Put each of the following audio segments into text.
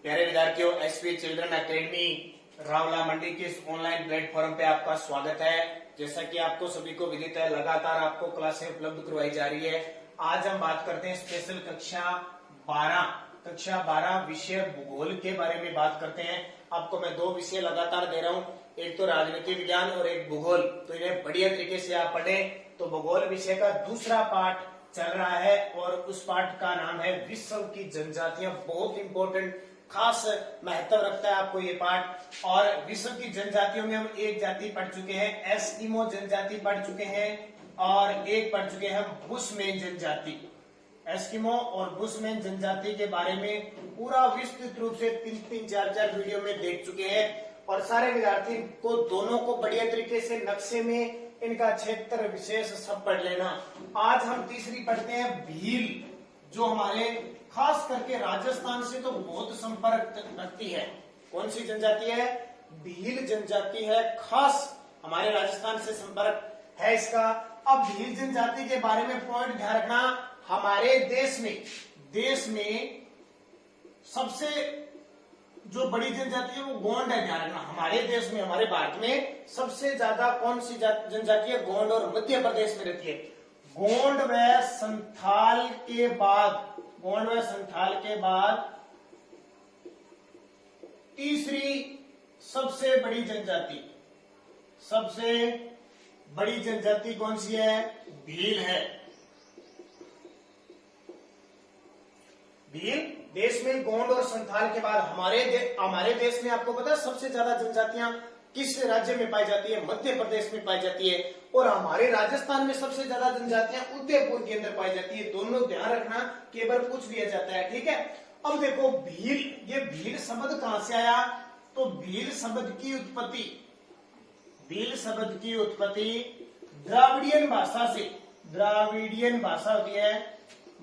प्यारे विद्यार्थियों, SP children academy Rawla मंडी के इस ऑनलाइन प्लेटफॉर्म पे आपका स्वागत है। जैसा कि आपको सभी को विदित है, लगातार आपको क्लासें उपलब्ध करवाई जा रही है। आज हम बात करते हैं स्पेशल कक्षा 12 विषय भूगोल के बारे में बात करते हैं। आपको मैं दो विषय लगातार दे रहा हूँ, एक तो राजनीति विज्ञान और एक भूगोल। तो इन्हें बढ़िया तरीके से आप पढ़ें। तो भूगोल विषय का दूसरा पाठ चल रहा है और उस पाठ का नाम है विश्व की जनजातियां। बहुत इंपॉर्टेंट, खास महत्व रखता है आपको ये पाठ। और विश्व की जनजातियों में हम एक जाति पढ़ चुके हैं, एस्किमो जनजाति पढ़ चुके हैं, और एक पढ़ चुके हैं हम बुशमैन जनजाति। एस्किमो और बुशमैन जनजाति के बारे में पूरा विस्तृत रूप से 3-4 वीडियो में देख चुके हैं। और सारे विद्यार्थी को दोनों को बढ़िया तरीके से नक्शे में इनका क्षेत्र विशेष सब पढ़ लेना। आज हम तीसरी पढ़ते हैं भील, जो हमारे खास करके राजस्थान से तो बहुत संपर्क रखती है। कौन सी जनजाति है? भील जनजाति है, खास हमारे राजस्थान से संपर्क है इसका। अब भील जनजाति के बारे में पॉइंट ध्यान रखना, हमारे देश में सबसे जो बड़ी जनजाति है वो गोंड है। ध्यान रखना, हमारे देश में, हमारे भारत में सबसे ज्यादा कौन सी जनजाति है? गोंड, और मध्य प्रदेश में रहती है। गोंड व संथाल के बाद तीसरी सबसे बड़ी जनजाति कौन सी है? भील है। भील देश में गोंड और संथाल के बाद हमारे देश में आपको पता है सबसे ज्यादा जनजातियां किस राज्य में पाई जाती है? मध्य प्रदेश में पाई जाती है। और हमारे राजस्थान में सबसे ज्यादा जनजातियां उदयपुर के अंदर पाई जाती है। दोनों ध्यान रखना, केवल पूछ दिया जाता है, ठीक है। अब देखो भील, ये भील शब्द कहां से आया? तो भील शब्द की उत्पत्ति द्राविडियन भाषा होती है,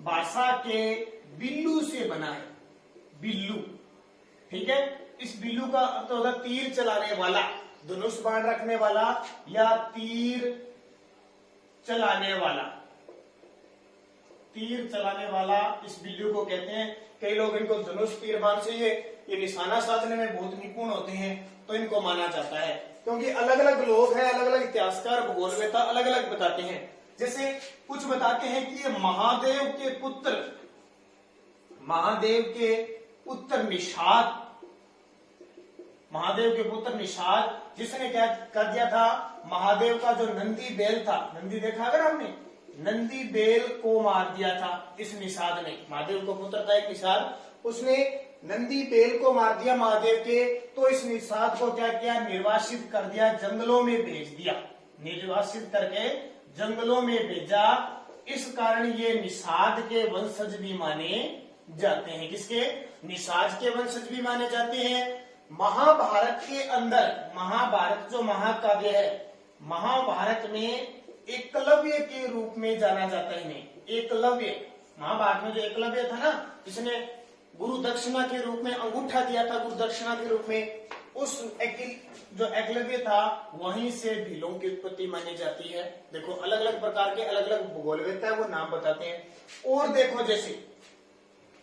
भाषा के बिल्लू से बना है। बिल्लू, ठीक है। इस बिल्लू का अर्थ होगा तीर चलाने वाला, धनुष बाण रखने वाला या तीर चलाने वाला इस बिल्लू को कहते हैं। कई लोग इनको धनुष तीर बाण से ये निशाना साधने में बहुत निपुण होते हैं, तो इनको माना जाता है। क्योंकि अलग अलग लोग हैं, अलग अलग इतिहासकार भूगोलवेत्ता अलग अलग बताते हैं। जैसे कुछ बताते हैं कि ये महादेव के पुत्र निषाद, जिसने क्या कर दिया था? महादेव का जो नंदी बैल था, नंदी देखा अगर हमने, नंदी बैल को मार दिया था इस निषाद ने। महादेव को पुत्र था एक निषाद, उसने नंदी बैल को मार दिया महादेव के। तो इस निषाद को क्या किया? निर्वासित कर दिया, जंगलों में भेज दिया। निर्वासित करके जंगलों में भेजा। इस कारण ये निषाद के वंशज भी माने जाते हैं। किसके? निषाद के वंशज भी माने जाते हैं। महाभारत के अंदर, महाभारत जो महाकाव्य है, महाभारत में एकलव्य के रूप में जाना जाता है इन्हें। एकलव्य, महाभारत में जो एकलव्य था ना, जिसने गुरु दक्षिणा के रूप में अंगूठा दिया था, गुरु दक्षिणा के रूप में, उस जो एकलव्य था वहीं से भीलों की उत्पत्ति मानी जाती है। देखो अलग अलग प्रकार के अलग अलग भूगोलवेत्ता है वो नाम बताते हैं। और देखो जैसे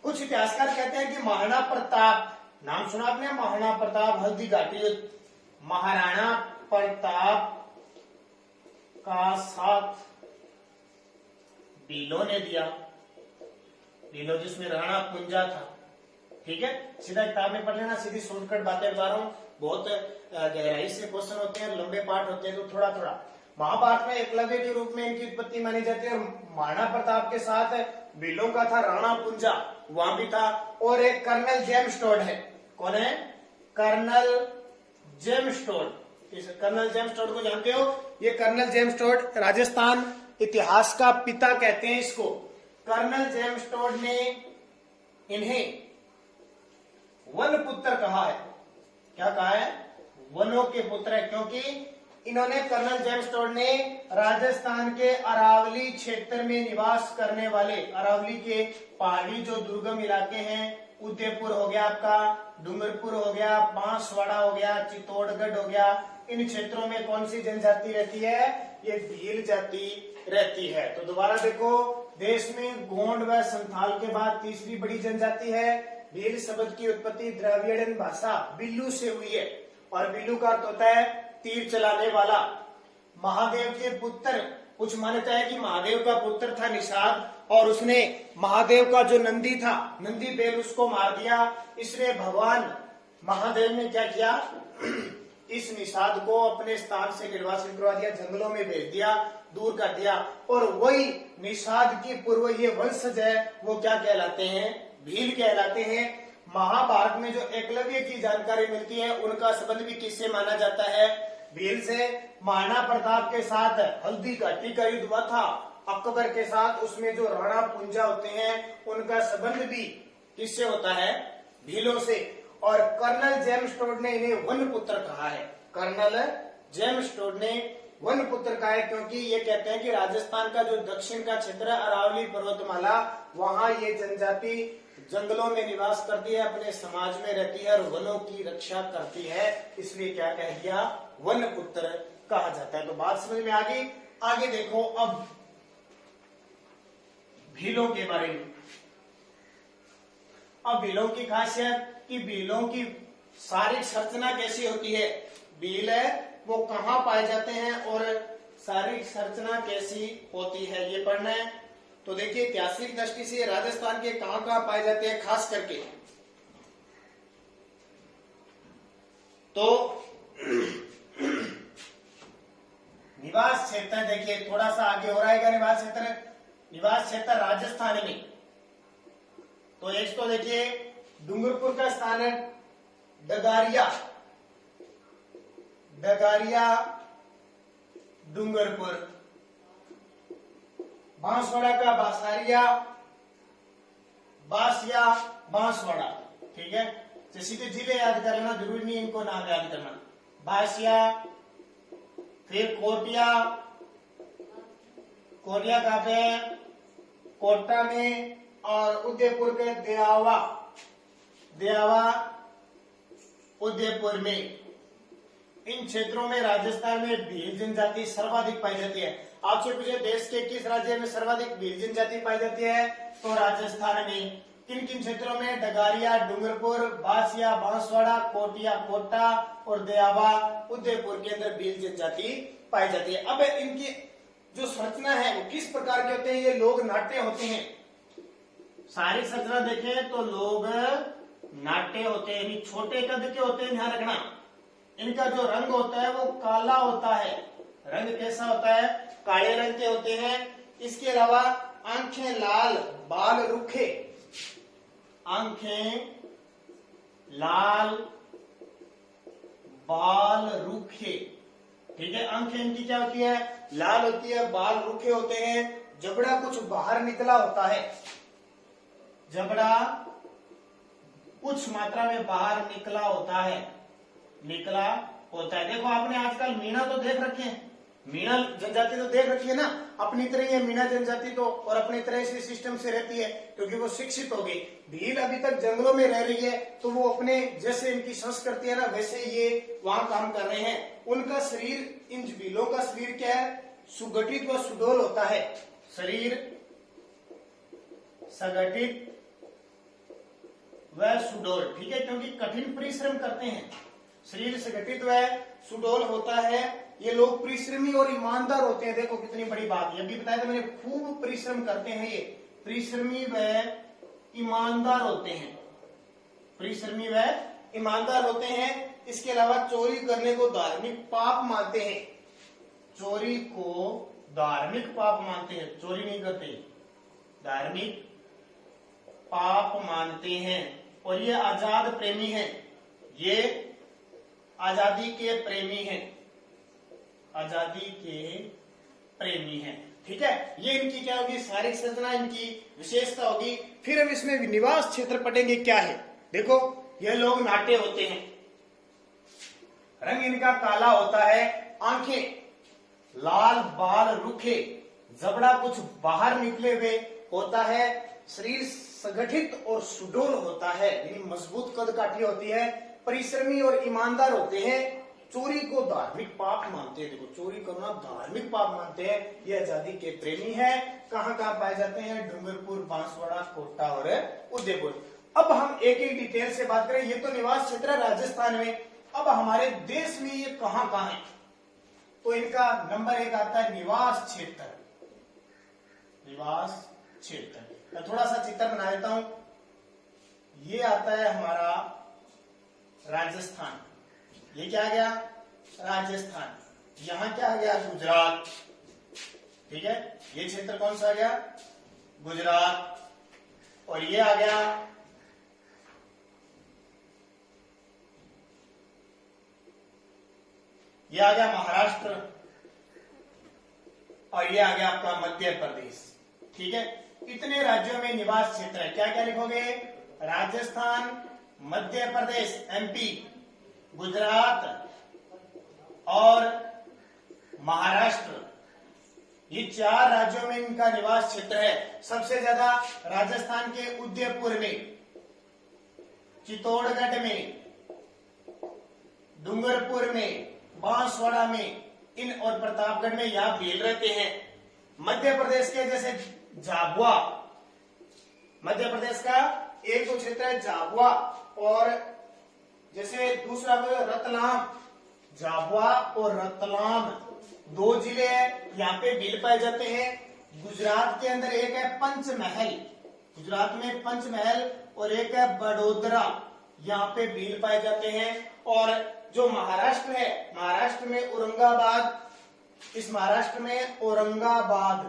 कुछ इतिहासकार कहते हैं कि महाराणा प्रताप, नाम सुना आपने? महाराणा प्रताप हल्दी घाटी युद्ध, महाराणा प्रताप का साथ भीलों ने दिया। भीलों जिसमें राणा कुंजा था, ठीक है। सीधा किताब में पढ़ लेना, सीधी शॉर्टकट बातें बता रहा हूँ। बहुत गहराई से क्वेश्चन होते हैं, लंबे पाठ होते हैं, तो थोड़ा थोड़ा। महाभारत में एकलव्य के रूप में इनकी उत्पत्ति मानी जाती है। महाराणा प्रताप के साथ भीलों का था राणा कुंजा, वहां भी था। और एक कर्नल जेम्स टोड है। कौन है? Colonel James Tod. इस कर्नल जेम्स टोड को जानते हो? ये कर्नल जेम्स टोड राजस्थान इतिहास का पिता कहते हैं इसको। कर्नल जेम्स टोड ने इन्हें वन पुत्र कहा है। क्या कहा है? वनों के पुत्र है, क्योंकि इन्होंने, कर्नल जेम्स टोड ने राजस्थान के अरावली क्षेत्र में निवास करने वाले, अरावली के पहाड़ी जो दुर्गम इलाके हैं, उदयपुर हो गया आपका, डूंगरपुर हो गया, बांसवाड़ा हो गया, चित्तौड़गढ़ हो गया, इन क्षेत्रों में कौन सी जनजाति रहती है? ये भील जाति रहती है। तो दोबारा देखो, देश में गोंड व संथाल के बाद तीसरी बड़ी जनजाति है भील शब्द की उत्पत्ति द्रविड़न भाषा बिल्लू से हुई है, और बिल्लू का अर्थ होता है तीर चलाने वाला। महादेव के पुत्र, कुछ मान्यता है कि महादेव का पुत्र था निषाद, और उसने महादेव का जो नंदी था, नंदी बैल, उसको मार दिया। इसलिए भगवान महादेव ने क्या किया, इस निषाद को अपने स्थान से निर्वासित करवा दिया, जंगलों में भेज दिया, दूर कर दिया। और वही निषाद की पूर्व ये वंशज है, वो क्या कहलाते हैं, भील कहलाते हैं। महाभारत में जो एकलव्य की जानकारी मिलती है, उनका संबंध भी किससे माना जाता है, भील से। महाराणा प्रताप के साथ हल्दी घाटी का युद्ध हुआ था, अकबर के साथ, उसमें जो राणा पुंजा होते हैं, उनका संबंध भी किससे होता है, भीलों से। और कर्नल जेम्स टोड ने इन्हें वन पुत्र कहा है, कर्नल जेम्स टोड ने वन पुत्र कहा है, क्योंकि ये कहते हैं कि राजस्थान का जो दक्षिण का क्षेत्र है, अरावली पर्वतमाला, वहां ये जनजाति जंगलों में निवास करती है, अपने समाज में रहती है और वनों की रक्षा करती है, इसलिए क्या कह दिया, वन पुत्र कहा जाता है। तो बात समझ में आ गई। आगे देखो अब भीलों के बारे में। अब भीलों की खासियत कि भीलों की शारीरिक संरचना कैसी होती है, भील है वो कहाँ पाए जाते हैं और शारीरिक संरचना कैसी होती है, ये पढ़ना है। तो देखिए ऐतिहासिक दृष्टि से राजस्थान के कहाँ कहाँ पाए जाते हैं, खास करके तो निवास क्षेत्र, देखिए थोड़ा सा आगे हो रहेगा निवास क्षेत्र राजस्थान में। तो एक तो देखिए डूंगरपुर का स्थान है डगारिया, डूंगरपुर, बांसवाड़ा का बासारिया, बासिया, बांसवाड़ा, ठीक है। जैसे कि जिले याद कर लेना, जरूरी नहीं इनको नाम याद करना। बासिया, फिर कोटिया, कोटिया का पे कोटा में, और उदयपुर के देआवा उदयपुर में। इन क्षेत्रों में राजस्थान में भील जनजाति सर्वाधिक पाई जाती है। आपसे पूछे देश के किस राज्य में सर्वाधिक भील जनजाति पाई जाती है, तो राजस्थान में। किन किन क्षेत्रों में, डगारिया, डूंगरपुर, बासिया, बांसवाड़ा, कोटिया, कोटा और देआवा उदयपुर के अंदर भील जनजाति पाई जाती है। अब इनकी जो संरचना है वो किस प्रकार के होते हैं, ये लोग नाट्य होते हैं। शारीरिक संरचना देखें तो लोग नाट्य होते हैं, छोटे कद के होते हैं, ध्यान रखना। इनका जो रंग होता है वो काला होता है, रंग कैसा होता है, काले रंग के होते हैं। इसके अलावा आंखें लाल, बाल रूखे, आंखें लाल, बाल रूखे, ठीक है। आंखें इनकी क्या होती है, लाल होती है, बाल रूखे होते हैं। जबड़ा कुछ बाहर निकला होता है, जबड़ा कुछ मात्रा में बाहर निकला होता है। देखो आपने आजकल मीणा तो देख रखे हैं, मीणा जनजाति तो देख रखी है ना, अपनी तरह ये मीणा जनजाति तो और अपनी तरह से सिस्टम से रहती है, क्योंकि वो शिक्षित हो गई। भील अभी तक जंगलों में रह रही है, तो वो अपने जैसे इनकी संस्कृति है ना, वैसे ये वहां काम कर रहे हैं। उनका शरीर, इन भीलों का शरीर क्या है, सुगठित व सुडौल होता है। शरीर संगठित व सुडौल, ठीक है, क्योंकि कठिन परिश्रम करते हैं। शरीर संगठित व सुडौल होता है। ये लोग परिश्रमी और ईमानदार होते हैं। देखो कितनी बड़ी बात, ये भी बताया था मैंने, खूब परिश्रम करते हैं। ये परिश्रमी व ईमानदार होते हैं, परिश्रमी व ईमानदार होते हैं। इसके अलावा चोरी करने को धार्मिक पाप मानते हैं, चोरी को धार्मिक पाप मानते हैं, चोरी नहीं करते, धार्मिक पाप मानते हैं। और ये आजाद प्रेमी हैं, ये आजादी के प्रेमी हैं, आजादी के प्रेमी हैं, ठीक है। ये इनकी क्या होगी, शारीरिक संरचना, इनकी विशेषता होगी। फिर हम इसमें निवास क्षेत्र पढ़ेंगे क्या है। देखो ये लोग नाट्य होते हैं, रंग इनका काला होता है, आंखें लाल, बाल रूखे, जबड़ा कुछ बाहर निकले हुए होता है, शरीर संगठित और सुडौल होता है, यानी मजबूत कद काठी होती है, परिश्रमी और ईमानदार होते हैं। चोरी को धार्मिक पाप मानते हैं, देखो चोरी करना धार्मिक पाप मानते हैं। ये आजादी के प्रेमी है। कहाँ कहाँ पाए जाते हैं, डूंगरपुर, बांसवाड़ा, कोटा और उदयपुर। अब हम एक एक डिटेल से बात करें। ये तो निवास क्षेत्र है राजस्थान में। अब हमारे देश में ये कहां कहां है, तो इनका नंबर 1 आता है निवास क्षेत्र। निवास क्षेत्र मैं थोड़ा सा चित्र बना देता हूं। ये आता है हमारा राजस्थान। ये क्या आ गया? राजस्थान। यहां क्या आ गया? गुजरात। ठीक है, ये क्षेत्र कौन सा आ गया? गुजरात। और ये आ गया महाराष्ट्र। और ये आ गया आपका मध्य प्रदेश। ठीक है, इतने राज्यों में निवास क्षेत्र है। क्या क्या लिखोगे? राजस्थान, मध्य प्रदेश एमपी, गुजरात और महाराष्ट्र। ये 4 राज्यों में इनका निवास क्षेत्र है। सबसे ज्यादा राजस्थान के उदयपुर में, चित्तौड़गढ़ में, डूंगरपुर में, बांसवाड़ा में, इन और प्रतापगढ़ में यहाँ भील रहते हैं। मध्य प्रदेश के जैसे झाबुआ, मध्य प्रदेश का एक तो क्षेत्र है झाबुआ, और जैसे दूसरा रतलाम। झाबुआ और रतलाम 2 जिले हैं, यहाँ पे भील पाए जाते हैं। गुजरात के अंदर एक है पंचमहल, गुजरात में पंचमहल, और एक है बड़ोदरा, यहाँ पे भील पाए जाते हैं। और जो महाराष्ट्र है, महाराष्ट्र में औरंगाबाद, इस महाराष्ट्र में औरंगाबाद,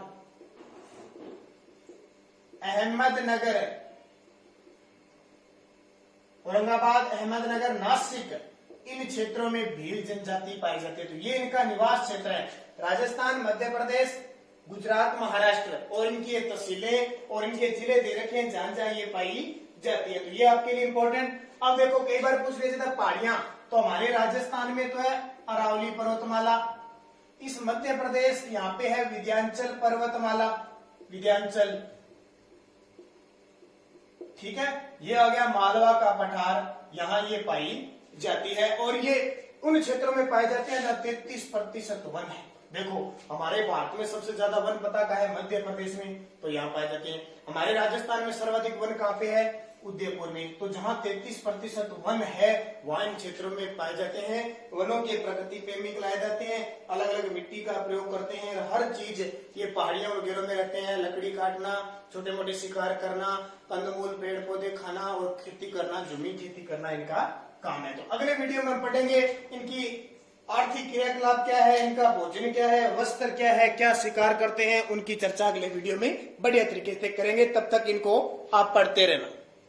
अहमदनगर, औरंगाबाद, अहमदनगर, नासिक, इन क्षेत्रों में भील जनजाति पाई जाती है। तो ये इनका निवास क्षेत्र है। राजस्थान, मध्य प्रदेश, गुजरात, महाराष्ट्र, और इनकी तहसीलें और इनके जिले दे रखे हैं जहां जहां ये पाई जाती है। तो ये आपके लिए इंपॉर्टेंट। अब देखो कई बार पूछ रहे थे पहाड़ियां, तो हमारे राजस्थान में तो है अरावली पर्वतमाला। इस मध्य प्रदेश यहाँ पे है विंध्याचल पर्वतमाला, विंध्याचल। ठीक है, ये आ गया मालवा का पठार, यहाँ ये पाई जाती है। और ये उन क्षेत्रों में पाए जाते हैं जहां 33% वन है। देखो हमारे भारत में सबसे ज्यादा वन पता कहाँ है? मध्य प्रदेश में, तो यहाँ पाए जाते हैं। हमारे राजस्थान में सर्वाधिक वन कहाँ पे है? उदयपुर में। तो जहां 33% वन है वहां इन क्षेत्रों में पाए जाते हैं। वनों के प्रकृति प्रेमी कहलाए जाते हैं। अलग अलग मिट्टी का प्रयोग करते हैं, हर चीज ये पहाड़ियों वगैरह में रहते हैं। लकड़ी काटना, छोटे मोटे शिकार करना, कंदमूल पेड़ पौधे खाना और खेती करना, जमीन खेती करना इनका काम है। तो अगले वीडियो में हम पढ़ेंगे इनकी आर्थिक क्रियाकलाप क्या है, इनका भोजन क्या है, वस्त्र क्या है, क्या शिकार करते हैं, उनकी चर्चा अगले वीडियो में बढ़िया तरीके से करेंगे। तब तक इनको आप पढ़ते रहना।